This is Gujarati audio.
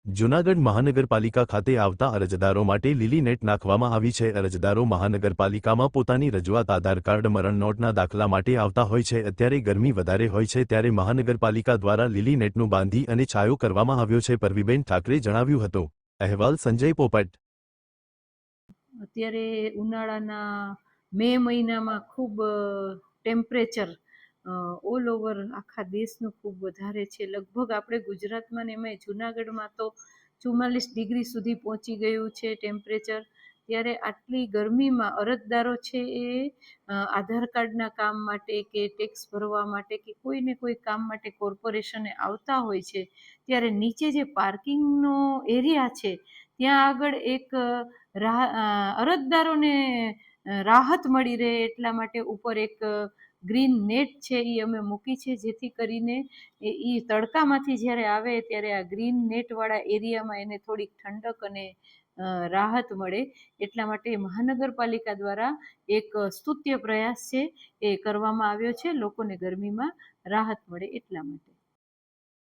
જૂનાગઢ મહાનગરપાલિકા ખાતે આવતા અરજદારો માટે લીલી નેટ નાખવામાં આવી છે। અરજદારો મહાનગરપાલિકામાં પોતાની રજૂઆત આધાર કાર્ડ મરણ નોટના દાખલા માટે આવતા હોય છે। અત્યારે ગરમી વધારે હોય છે ત્યારે મહાનગરપાલિકા દ્વારા લીલી નેટનું બાંધી અને છાંયો કરવામાં આવ્યો છે। પરવીબેન ઠાકરે જણાવ્યું હતું। અહેવાલ સંજય પોપટ। અત્યારે ઉનાળાના મે મહિનામાં ખૂબ ટેમ્પરેચર ઓલ ઓવર આખા દેશનું ખૂબ વધારે છે। લગભગ આપણે ગુજરાતમાં ને એમાંય જૂનાગઢમાં તો 44 ડિગ્રી સુધી પહોંચી ગયું છે ટેમ્પરેચર। ત્યારે આટલી ગરમીમાં અરજદારો છે એ આધાર કાર્ડના કામ માટે કે ટેક્સ ભરવા માટે કે કોઈને કોઈ કામ માટે કોર્પોરેશને આવતા હોય છે, ત્યારે નીચે જે પાર્કિંગનો એરિયા છે ત્યાં આગળ એક અરજદારોને રાહત મળી રહે એટલા માટે ઉપર એક ગ્રીન નેટ છે એ અમે મૂકી છે, જેથી કરીને એ તડકામાંથી જ્યારે આવે ત્યારે આ ગ્રીન નેટવાળા એરિયામાં એને થોડીક ઠંડક અને રાહત મળે એટલા માટે મહાનગરપાલિકા દ્વારા એક સ્તુત્ય પ્રયાસ છે એ કરવામાં આવ્યો છે, લોકોને ગરમીમાં રાહત મળે એટલા માટે।